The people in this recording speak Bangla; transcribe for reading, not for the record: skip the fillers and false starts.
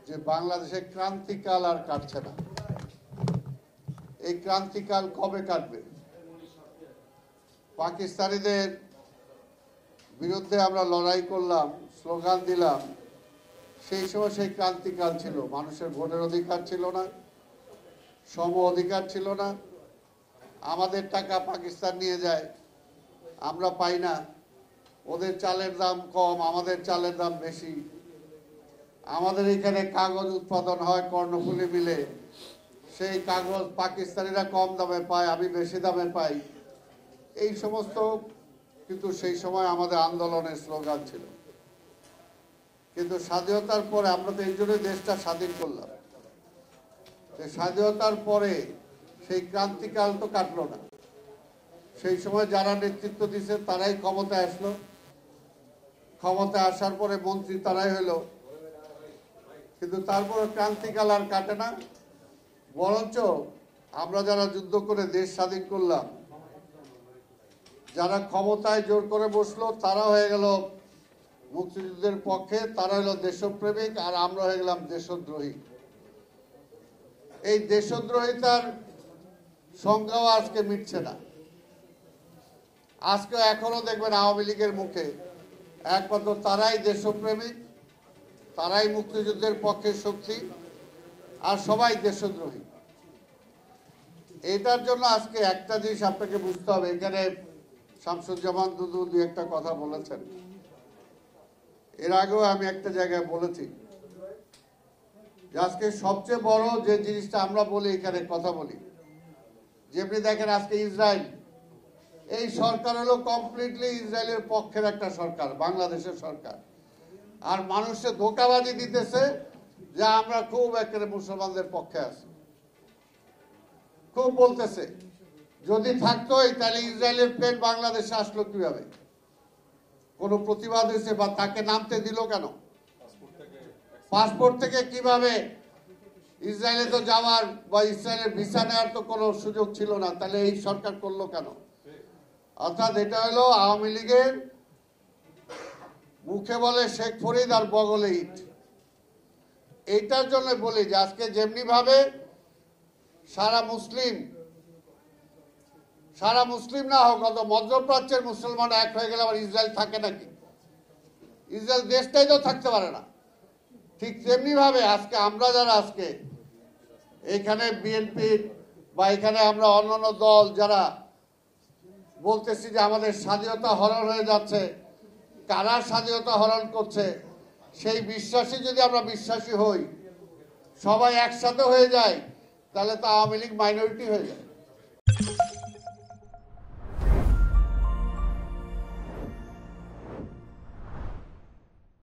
যে বাংলাদেশে ক্রান্তিকাল আর কাটছে না। এই ক্রান্তিকাল কবে কাটবে? পাকিস্তানিদের বিরুদ্ধে আমরা লড়াই করলাম, স্লোগান দিলাম, সেই সময় সেই ক্রান্তিকাল ছিল। মানুষের ভোটের অধিকার ছিল না, সম অধিকার ছিল না। আমাদের টাকা পাকিস্তান নিয়ে যায়, আমরা পাই না। ওদের চালের দাম কম, আমাদের চালের দাম বেশি। আমাদের এখানে কাগজ উৎপাদন হয় কর্ণফুলী মিলে, সেই কাগজ পাকিস্তানিরা কম দামে পায়, আমি বেশি দামে পাই। এই সমস্ত কিন্তু সেই সময় আমাদের আন্দোলনের স্লোগান ছিল। কিন্তু স্বাধীনতার পরে আমরা তো এই জন্যই দেশটা স্বাধীন করলাম, যে স্বাধীনতার পরে সেই ক্রান্তিকাল তো কাটলো না। সেই সময় যারা নেতৃত্ব দিচ্ছে তারাই ক্ষমতায় আসলো, ক্ষমতায় আসার পরে মন্ত্রী তারাই হলো, কিন্তু তারপরে ক্রান্তিকাল আর কাটে না। বরঞ্চ আমরা যারা যুদ্ধ করে দেশ স্বাধীন করলাম, যারা ক্ষমতায় জোর করে বসলো, তারা হয়ে গেল মুক্তিযুদ্ধের পক্ষে, তারা হলো দেশপ্রেমিক, আর আমরা হয়ে গেলাম দেশদ্রোহী। এই দেশদ্রোহিতার সংজ্ঞাও আজকে মিটছে না। আজকে এখনো দেখবেন আওয়ামী লীগের মুখে একমাত্র তারাই দেশপ্রেমিক, তারাই মুক্তিযুদ্ধের পক্ষের শক্তি, আর সবাই দেশদ্রোহী। এটার জন্য আজকে একটা জিনিস আপনাকে বুঝতে হবে। এখানে শামসুজ্জামান দুদু দুই একটা কথা বলেছেন, এর আগেও আমি একটা জায়গায় বলেছি যে আজকে সবচেয়ে বড় যে জিনিসটা আমরা বলি, এখানে কথা বলি, যেমনি দেখেন আজকে ইসরায়েল, এই সরকার হলো কমপ্লিটলি ইসরায়েলের পক্ষের একটা সরকার, বাংলাদেশের সরকার। আর মানুষকে ধোঁকাবাজি দিতেছে যে আমরা খুব একেবারে মুসলমানদের পক্ষে আছি, খুব বলতেছে। যদি থাকতোই তাহলে ইসরায়েলের প্লেন বাংলাদেশে আসলো কিভাবে? কোনো প্রতিবাদ হয়েছে বা তাকে নামতে দিল কেন? পাসপোর্ট থেকে কিভাবে? ইসরায়েলে তো যাওয়ার বা ইসরায়েলের ভিসা নেওয়ার তো কোনো সুযোগ ছিল না, তাহলে এই সরকার করলো কেন? অর্থাৎ এটা হলো আওয়ামী লীগের মুখে বলে শেখ ফরিদ আর বগলে ইট। এইটার জন্য বলি যে আজকে যেমনি ভাবে সারা মুসলিম না হোক, অত মধ্যপ্রাচ্যের মুসলমান এক হয়ে গেলে আবার ইসরায়েল থাকে নাকি? ইসরায়েল দেশটাই তো থাকতে পারে না। ঠিক তেমনি ভাবে আজকে আমরা যারা আজকে এখানে বিএনপি বা এখানে আমরা অন্যান্য দল যারা বলতেছি যে আমাদের স্বাধীনতা হরণ হয়ে যাচ্ছে, কারা স্বাধীনতা হরণ করছে, সেই বিশ্বাসী যদি আমরা বিশ্বাসী হই, সবাই একসাথে হয়ে যায়, তাহলে তো আওয়ামী লীগ মাইনরিটি হয়ে যায়।